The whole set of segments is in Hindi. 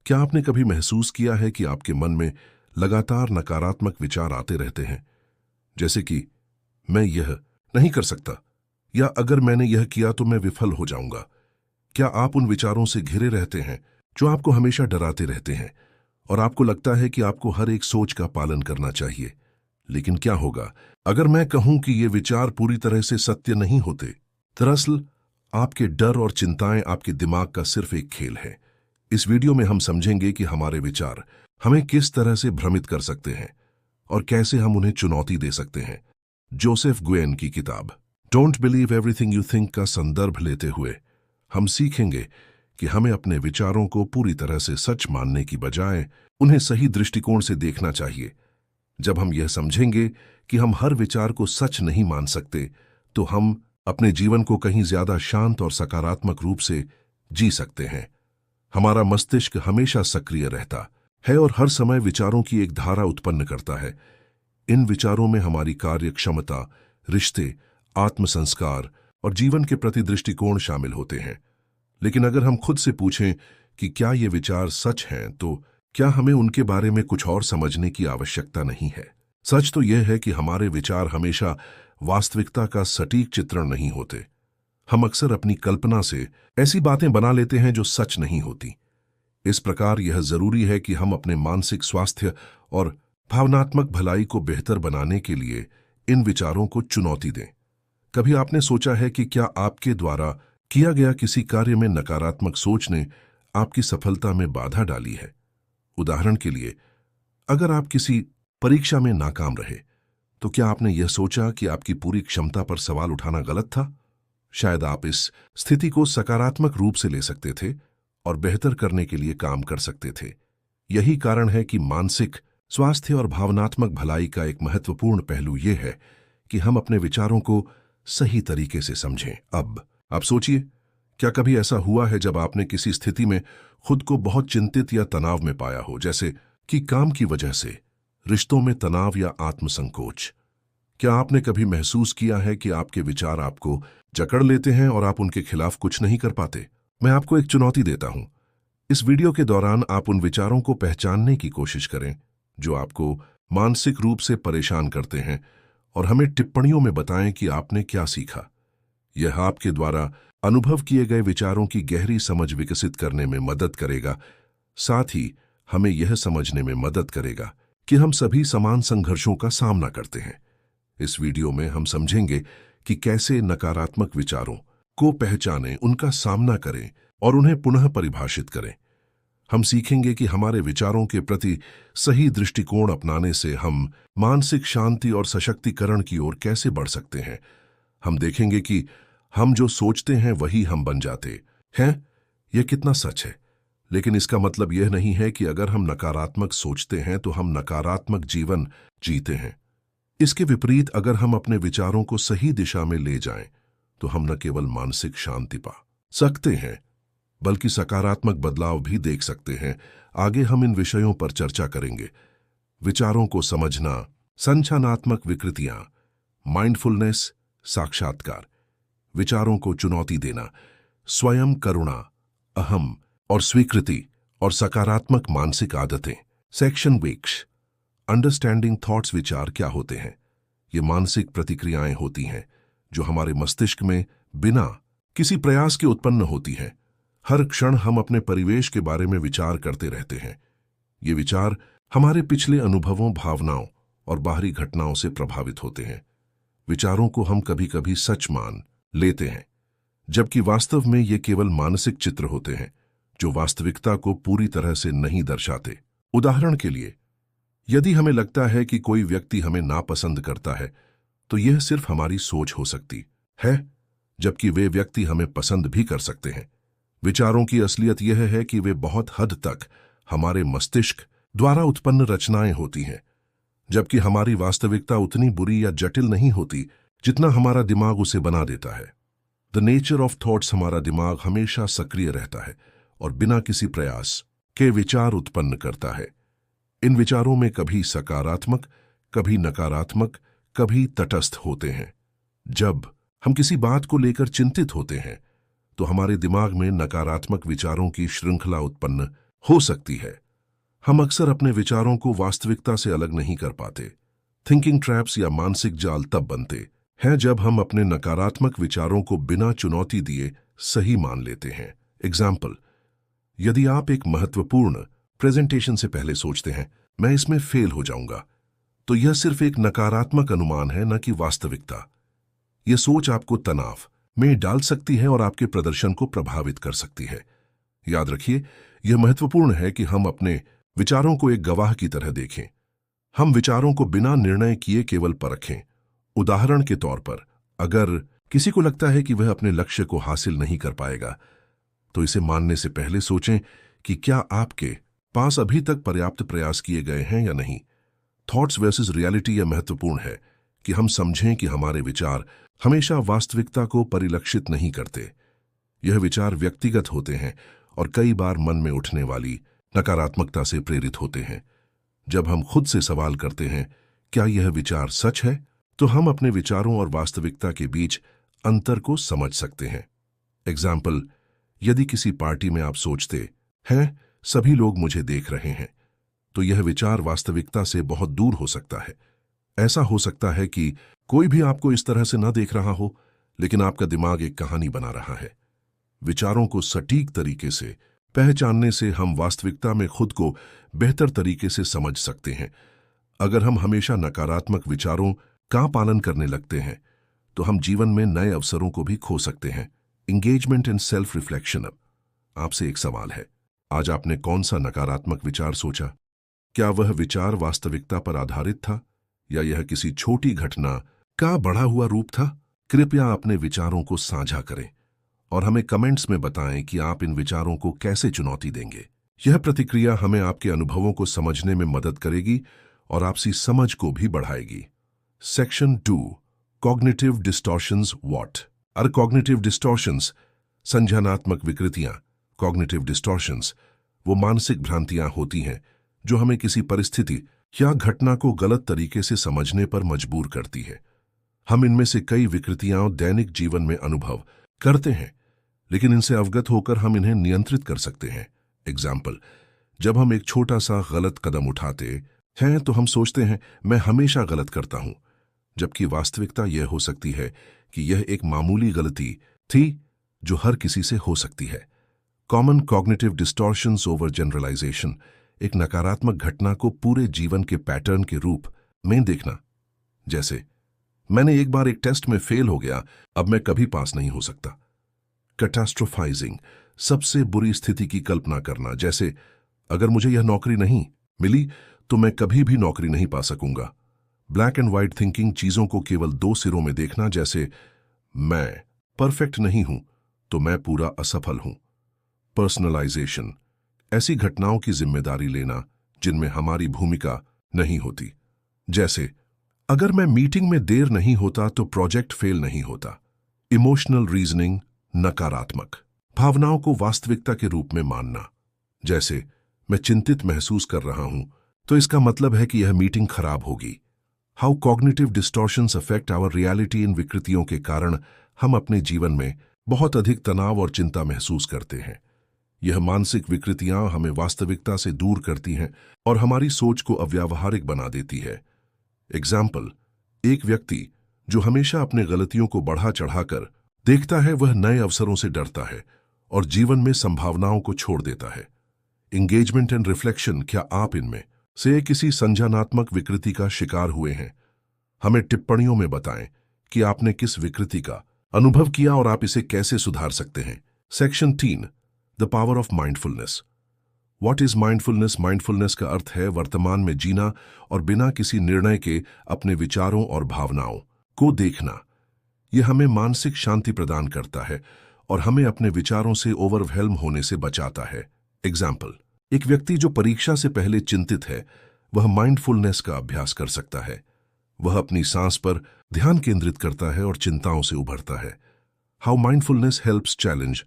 क्या आपने कभी महसूस किया है कि आपके मन में लगातार नकारात्मक विचार आते रहते हैं, जैसे कि मैं यह नहीं कर सकता या अगर मैंने यह किया तो मैं विफल हो जाऊंगा? क्या आप उन विचारों से घिरे रहते हैं जो आपको हमेशा डराते रहते हैं और आपको लगता है कि आपको हर एक सोच का पालन करना चाहिए? लेकिन क्या होगा अगर मैं कहूं कि ये विचार पूरी तरह से सत्य नहीं होते? दरअसल आपके डर और चिंताएं आपके दिमाग का सिर्फ एक खेल है। इस वीडियो में हम समझेंगे कि हमारे विचार हमें किस तरह से भ्रमित कर सकते हैं और कैसे हम उन्हें चुनौती दे सकते हैं। जोसेफ गुएन की किताब don't believe everything you think का संदर्भ लेते हुए हम सीखेंगे कि हमें अपने विचारों को पूरी तरह से सच मानने की बजाय उन्हें सही दृष्टिकोण से देखना चाहिए। जब हम यह समझेंगे कि हम हर विचार को सच नहीं मान सकते, तो हम अपने जीवन को कहीं ज्यादा शांत और सकारात्मक रूप से जी सकते हैं। हमारा मस्तिष्क हमेशा सक्रिय रहता है और हर समय विचारों की एक धारा उत्पन्न करता है। इन विचारों में हमारी कार्य क्षमता, रिश्ते, आत्मसंस्कार और जीवन के प्रति दृष्टिकोण शामिल होते हैं। लेकिन अगर हम खुद से पूछें कि क्या ये विचार सच हैं, तो क्या हमें उनके बारे में कुछ और समझने की आवश्यकता नहीं है? सच तो यह है कि हमारे विचार हमेशा वास्तविकता का सटीक चित्रण नहीं होते। हम अक्सर अपनी कल्पना से ऐसी बातें बना लेते हैं जो सच नहीं होती। इस प्रकार यह जरूरी है कि हम अपने मानसिक स्वास्थ्य और भावनात्मक भलाई को बेहतर बनाने के लिए इन विचारों को चुनौती दें। कभी आपने सोचा है कि क्या आपके द्वारा किया गया किसी कार्य में नकारात्मक सोच ने आपकी सफलता में बाधा डाली है? उदाहरण के लिए, अगर आप किसी परीक्षा में नाकाम रहे, तो क्या आपने यह सोचा कि आपकी पूरी क्षमता पर सवाल उठाना गलत था? शायद आप इस स्थिति को सकारात्मक रूप से ले सकते थे और बेहतर करने के लिए काम कर सकते थे। यही कारण है कि मानसिक स्वास्थ्य और भावनात्मक भलाई का एक महत्वपूर्ण पहलू यह है कि हम अपने विचारों को सही तरीके से समझें। अब आप सोचिए, क्या कभी ऐसा हुआ है जब आपने किसी स्थिति में खुद को बहुत चिंतित या तनाव में पाया हो, जैसे कि काम की वजह से, रिश्तों में तनाव या आत्मसंकोच? क्या आपने कभी महसूस किया है कि आपके विचार आपको जकड़ लेते हैं और आप उनके खिलाफ कुछ नहीं कर पाते? मैं आपको एक चुनौती देता हूं। इस वीडियो के दौरान आप उन विचारों को पहचानने की कोशिश करें जो आपको मानसिक रूप से परेशान करते हैं और हमें टिप्पणियों में बताएं कि आपने क्या सीखा। यह आपके द्वारा अनुभव किए गए विचारों की गहरी समझ विकसित करने में मदद करेगा। साथ ही हमें यह समझने में मदद करेगा कि हम सभी समान संघर्षों का सामना करते हैं। इस वीडियो में हम समझेंगे कि कैसे नकारात्मक विचारों को पहचानें, उनका सामना करें और उन्हें पुनः परिभाषित करें। हम सीखेंगे कि हमारे विचारों के प्रति सही दृष्टिकोण अपनाने से हम मानसिक शांति और सशक्तिकरण की ओर कैसे बढ़ सकते हैं। हम देखेंगे कि हम जो सोचते हैं वही हम बन जाते हैं। यह कितना सच है, लेकिन इसका मतलब यह नहीं है कि अगर हम नकारात्मक सोचते हैं तो हम नकारात्मक जीवन जीते हैं। इसके विपरीत, अगर हम अपने विचारों को सही दिशा में ले जाएं, तो हम न केवल मानसिक शांति पा सकते हैं, बल्कि सकारात्मक बदलाव भी देख सकते हैं। आगे हम इन विषयों पर चर्चा करेंगे। विचारों को समझना, संचालनात्मक विकृतियां, माइंडफुलनेस, साक्षात्कार, विचारों को चुनौती देना, स्वयं करुणा, अहम और स्वीकृति और सकारात्मक मानसिक आदतें। Section weeks understanding thoughts. विचार क्या होते हैं? ये मानसिक प्रतिक्रियाएं होती हैं जो हमारे मस्तिष्क में बिना किसी प्रयास के उत्पन्न होती हैं। हर क्षण हम अपने परिवेश के बारे में विचार करते रहते हैं। ये विचार हमारे पिछले अनुभवों, भावनाओं और बाहरी घटनाओं से प्रभावित होते हैं। विचारों को हम कभी कभी सच मान लेते हैं, जबकि वास्तव में ये केवल मानसिक चित्र होते हैं जो वास्तविकता को पूरी तरह से नहीं दर्शाते। उदाहरण के लिए, यदि हमें लगता है कि कोई व्यक्ति हमें नापसंद करता है, तो यह सिर्फ हमारी सोच हो सकती है, जबकि वे व्यक्ति हमें पसंद भी कर सकते हैं। विचारों की असलियत यह है कि वे बहुत हद तक हमारे मस्तिष्क द्वारा उत्पन्न रचनाएं होती हैं, जबकि हमारी वास्तविकता उतनी बुरी या जटिल नहीं होती जितना हमारा दिमाग उसे बना देता है। The nature of thoughts. हमारा दिमाग हमेशा सक्रिय रहता है और बिना किसी प्रयास के विचार उत्पन्न करता है। इन विचारों में कभी सकारात्मक, कभी नकारात्मक, कभी तटस्थ होते हैं। जब हम किसी बात को लेकर चिंतित होते हैं, तो हमारे दिमाग में नकारात्मक विचारों की श्रृंखला उत्पन्न हो सकती है। हम अक्सर अपने विचारों को वास्तविकता से अलग नहीं कर पाते। थिंकिंग ट्रैप्स या मानसिक जाल तब बनते हैं जब हम अपने नकारात्मक विचारों को बिना चुनौती दिए सही मान लेते हैं। एग्जाम्पल, यदि आप एक महत्वपूर्ण प्रेजेंटेशन से पहले सोचते हैं, मैं इसमें फेल हो जाऊंगा, तो यह सिर्फ एक नकारात्मक अनुमान है, न कि वास्तविकता। यह सोच आपको तनाव में डाल सकती है और आपके प्रदर्शन को प्रभावित कर सकती है। याद रखिए, यह महत्वपूर्ण है कि हम अपने विचारों को एक गवाह की तरह देखें। हम विचारों को बिना निर्णय किए केवल परखें। उदाहरण के तौर पर, अगर किसी को लगता है कि वह अपने लक्ष्य को हासिल नहीं कर पाएगा, तो इसे मानने से पहले सोचें कि क्या आपके पास अभी तक पर्याप्त प्रयास किए गए हैं या नहीं। थॉट्स वर्सेस रियलिटी यह महत्वपूर्ण है कि हम समझें कि हमारे विचार हमेशा वास्तविकता को परिलक्षित नहीं करते। यह विचार व्यक्तिगत होते हैं और कई बार मन में उठने वाली नकारात्मकता से प्रेरित होते हैं। जब हम खुद से सवाल करते हैं, क्या यह विचार सच है, तो हम अपने विचारों और वास्तविकता के बीच अंतर को समझ सकते हैं। एग्जाम्पल, यदि किसी पार्टी में आप सोचते हैं सभी लोग मुझे देख रहे हैं, तो यह विचार वास्तविकता से बहुत दूर हो सकता है। ऐसा हो सकता है कि कोई भी आपको इस तरह से न देख रहा हो, लेकिन आपका दिमाग एक कहानी बना रहा है। विचारों को सटीक तरीके से पहचानने से हम वास्तविकता में खुद को बेहतर तरीके से समझ सकते हैं। अगर हम हमेशा नकारात्मक विचारों का पालन करने लगते हैं, तो हम जीवन में नए अवसरों को भी खो सकते हैं। Engagement and self reflection. अब आपसे एक सवाल है, आज आपने कौन सा नकारात्मक विचार सोचा? क्या वह विचार वास्तविकता पर आधारित था या यह किसी छोटी घटना का बढ़ा हुआ रूप था? कृपया अपने विचारों को साझा करें और हमें कमेंट्स में बताएं कि आप इन विचारों को कैसे चुनौती देंगे। यह प्रतिक्रिया हमें आपके अनुभवों को समझने में मदद करेगी और आपसी समझ को भी बढ़ाएगी। Section 2, cognitive distortions. What are cognitive distortions? संज्ञानात्मक विकृतियां। कॉग्निटिव डिस्टॉर्शंस वो मानसिक भ्रांतियां होती हैं जो हमें किसी परिस्थिति या घटना को गलत तरीके से समझने पर मजबूर करती है। हम इनमें से कई विकृतियां दैनिक जीवन में अनुभव करते हैं, लेकिन इनसे अवगत होकर हम इन्हें नियंत्रित कर सकते हैं। एग्जाम्पल, जब हम एक छोटा सा गलत कदम उठाते हैं तो हम सोचते हैं मैं हमेशा गलत करता हूं, जबकि वास्तविकता यह हो सकती है कि यह एक मामूली गलती थी जो हर किसी से हो सकती है। Common cognitive distortions overgeneralization. एक नकारात्मक घटना को पूरे जीवन के पैटर्न के रूप में देखना। जैसे, मैंने एक बार एक टेस्ट में फेल हो गया, अब मैं कभी पास नहीं हो सकता। कैटास्ट्रोफाइजिंग। सबसे बुरी स्थिति की कल्पना करना। जैसे, अगर मुझे यह नौकरी नहीं मिली तो मैं कभी भी नौकरी नहीं पा सकूंगा। Black and white thinking. चीजों को केवल दो सिरों में देखना। जैसे, मैं परफेक्ट नहीं हूं तो मैं पूरा असफल हूं। पर्सनलाइजेशन। ऐसी घटनाओं की जिम्मेदारी लेना जिनमें हमारी भूमिका नहीं होती। जैसे, अगर मैं मीटिंग में देर नहीं होता तो प्रोजेक्ट फेल नहीं होता। Emotional reasoning. नकारात्मक भावनाओं को वास्तविकता के रूप में मानना। जैसे, मैं चिंतित महसूस कर रहा हूं तो इसका मतलब है कि यह मीटिंग खराब होगी। How cognitive distortions affect our reality. इन विकृतियों के कारण हम अपने जीवन में बहुत अधिक तनाव और चिंता महसूस करते हैं। यह मानसिक विकृतियां हमें वास्तविकता से दूर करती हैं और हमारी सोच को अव्यावहारिक बना देती है। एग्जाम्पल, एक व्यक्ति जो हमेशा अपने गलतियों को बढ़ा चढ़ाकर देखता है, वह नए अवसरों से डरता है और जीवन में संभावनाओं को छोड़ देता है। Engagement and reflection. क्या आप इनमें से किसी संज्ञानात्मक विकृति का शिकार हुए हैं? हमें टिप्पणियों में बताएं कि आपने किस विकृति का अनुभव किया और आप इसे कैसे सुधार सकते हैं। Section 3, the power of mindfulness. What is mindfulness? Mindfulness का अर्थ है वर्तमान में जीना और बिना किसी निर्णय के अपने विचारों और भावनाओं को देखना। यह हमें मानसिक शांति प्रदान करता है और हमें अपने विचारों से ओवरवेल्म होने से बचाता है। एग्जाम्पल, एक व्यक्ति जो परीक्षा से पहले चिंतित है, वह माइंडफुलनेस का अभ्यास कर सकता है। वह अपनी सांस पर ध्यान केंद्रित करता है और चिंताओं से उभरता है। How mindfulness helps challenge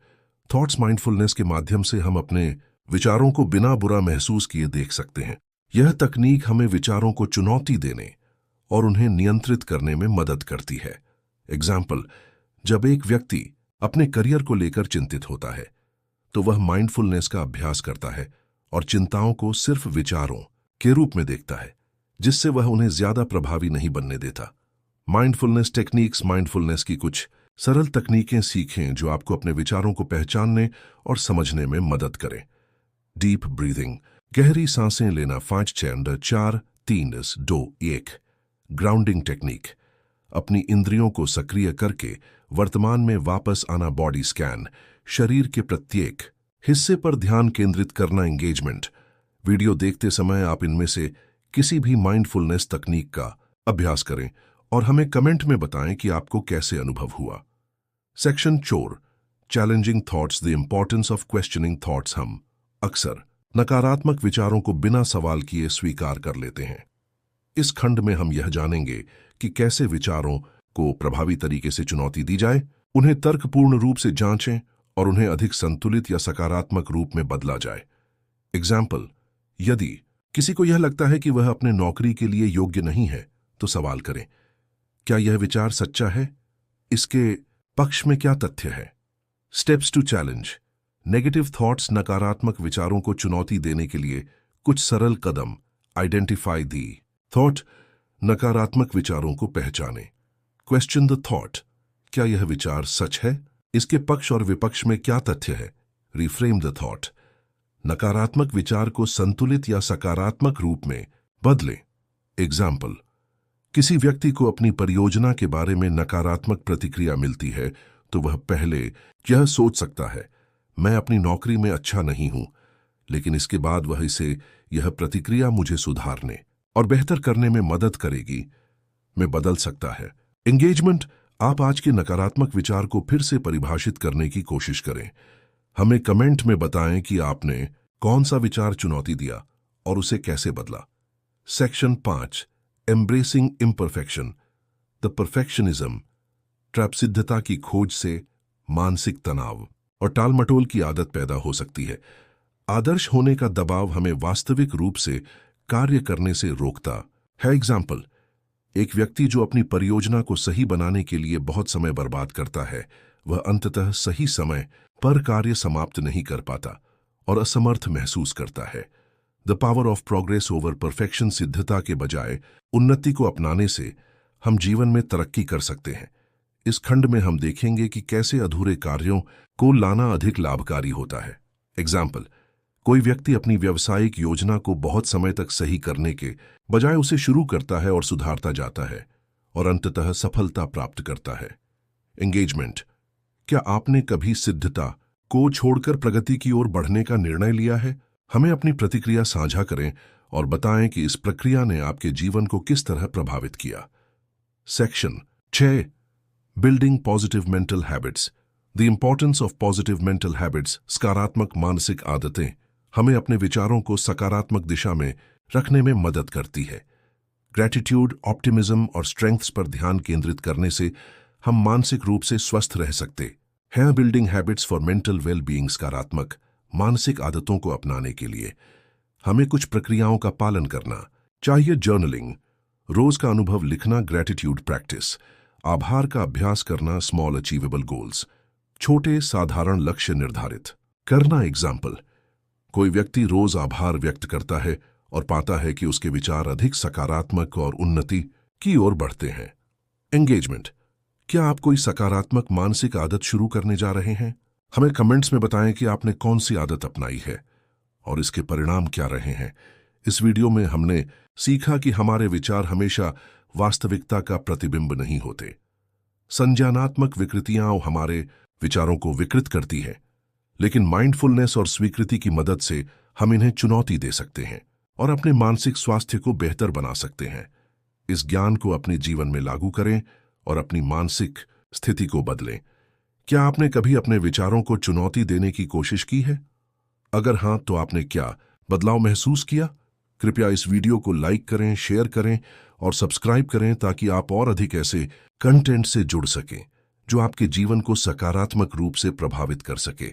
thoughts. Mindfulness के माध्यम से हम अपने विचारों को बिना बुरा महसूस किए देख सकते हैं। यह तकनीक हमें विचारों को चुनौती देने और उन्हें नियंत्रित करने में मदद करती है। एग्जाम्पल, जब एक व्यक्ति अपने करियर को लेकर चिंतित होता है तो वह माइंडफुलनेस का अभ्यास करता है और चिंताओं को सिर्फ विचारों के रूप में देखता है, जिससे वह उन्हें ज्यादा प्रभावी नहीं बनने देता। Mindfulness techniques. माइंडफुलनेस की कुछ सरल तकनीकें सीखें जो आपको अपने विचारों को पहचानने और समझने में मदद करें। डीप ब्रीदिंग, गहरी सांसें लेना 5 6 अंडर 4 3 2 1। ग्राउंडिंग टेक्निक, अपनी इंद्रियों को सक्रिय करके वर्तमान में वापस आना। बॉडी स्कैन, शरीर के प्रत्येक हिस्से पर ध्यान केंद्रित करना। एंगेजमेंट, वीडियो देखते समय आप इनमें से किसी भी माइंडफुलनेस तकनीक का अभ्यास करें और हमें कमेंट में बताएं कि आपको कैसे अनुभव हुआ। Section 4, challenging thoughts, the importance of questioning thoughts. हम अक्सर नकारात्मक विचारों को बिना सवाल किए स्वीकार कर लेते हैं। इस खंड में हम यह जानेंगे कि कैसे विचारों को प्रभावी तरीके से चुनौती दी जाए, उन्हें तर्कपूर्ण रूप से जांचें और उन्हें अधिक संतुलित या सकारात्मक रूप में बदला जाए। एग्जाम्पल, यदि किसी को यह लगता है कि वह अपने नौकरी के लिए योग्य नहीं है, तो सवाल करें, क्या यह विचार सच्चा है? इसके पक्ष में क्या तथ्य है? Steps to challenge negative thoughts, नकारात्मक विचारों को चुनौती देने के लिए कुछ सरल कदम। आइडेंटिफाई दी थॉट, नकारात्मक विचारों को पहचानें। क्वेश्चन द थॉट, क्या यह विचार सच है? इसके पक्ष और विपक्ष में क्या तथ्य है? रिफ्रेम द थॉट, नकारात्मक विचार को संतुलित या सकारात्मक रूप में बदलें। एग्जाम्पल, किसी व्यक्ति को अपनी परियोजना के बारे में नकारात्मक प्रतिक्रिया मिलती है तो वह पहले यह सोच सकता है, मैं अपनी नौकरी में अच्छा नहीं हूं, लेकिन इसके बाद वह यह प्रतिक्रिया मुझे सुधारने और बेहतर करने में मदद करेगी, में बदल सकता है। एंगेजमेंट, आप आज के नकारात्मक विचार को फिर से परिभाषित करने की कोशिश करें। हमें कमेंट में बताएं कि आपने कौन सा विचार चुनौती दिया और उसे कैसे बदला। Section 5, embracing imperfection, the perfectionism trap, सिद्धता की खोज से मानसिक तनाव और टालमटोल की आदत पैदा हो सकती है। आदर्श होने का दबाव हमें वास्तविक रूप से कार्य करने से रोकता है। एग्जाम्पल, एक व्यक्ति जो अपनी परियोजना को सही बनाने के लिए बहुत समय बर्बाद करता है, वह अंततः सही समय पर कार्य समाप्त नहीं कर पाता और असमर्थ महसूस करता है। The power of progress over perfection, सिद्धता के बजाय उन्नति को अपनाने से हम जीवन में तरक्की कर सकते हैं। इस खंड में हम देखेंगे कि कैसे अधूरे कार्यों को लाना अधिक लाभकारी होता है। एग्जाम्पल, कोई व्यक्ति अपनी व्यावसायिक योजना को बहुत समय तक सही करने के बजाय उसे शुरू करता है और सुधारता जाता है और अंततः सफलता प्राप्त करता है। एंगेजमेंट, क्या आपने कभी सिद्धता को छोड़कर प्रगति की ओर बढ़ने का निर्णय लिया है? हमें अपनी प्रतिक्रिया साझा करें और बताएं कि इस प्रक्रिया ने आपके जीवन को किस तरह प्रभावित किया। Section 6, building positive mental habits, the importance of positive mental habits. सकारात्मक मानसिक आदतें हमें अपने विचारों को सकारात्मक दिशा में रखने में मदद करती है। ग्रैटिट्यूड, ऑप्टिमिज्म और स्ट्रेंथ्स पर ध्यान केंद्रित करने से हम मानसिक रूप से स्वस्थ रह सकते हैं। Building habits for mental well being, सकारात्मक मानसिक आदतों को अपनाने के लिए हमें कुछ प्रक्रियाओं का पालन करना चाहिए। जर्नलिंग, रोज का अनुभव लिखना। ग्रैटिट्यूड प्रैक्टिस, आभार का अभ्यास करना। स्मॉल अचीवेबल गोल्स, छोटे साधारण लक्ष्य निर्धारित करना। एग्जाम्पल, कोई व्यक्ति रोज आभार व्यक्त करता है और पाता है कि उसके विचार अधिक सकारात्मक और उन्नति की ओर बढ़ते हैं। एंगेजमेंट, क्या आप कोई सकारात्मक मानसिक आदत शुरू करने जा रहे हैं? हमें कमेंट्स में बताएं कि आपने कौन सी आदत अपनाई है और इसके परिणाम क्या रहे हैं। इस वीडियो में हमने सीखा कि हमारे विचार हमेशा वास्तविकता का प्रतिबिंब नहीं होते। संज्ञानात्मक विकृतियां हमारे विचारों को विकृत करती हैं, लेकिन माइंडफुलनेस और स्वीकृति की मदद से हम इन्हें चुनौती दे सकते हैं और अपने मानसिक स्वास्थ्य को बेहतर बना सकते हैं। इस ज्ञान को अपने जीवन में लागू करें और अपनी मानसिक स्थिति को बदलें। क्या आपने कभी अपने विचारों को चुनौती देने की कोशिश की है? अगर हां, तो आपने क्या बदलाव महसूस किया? कृपया इस वीडियो को लाइक करें, शेयर करें और सब्सक्राइब करें ताकि आप और अधिक ऐसे कंटेंट से जुड़ सकें जो आपके जीवन को सकारात्मक रूप से प्रभावित कर सके।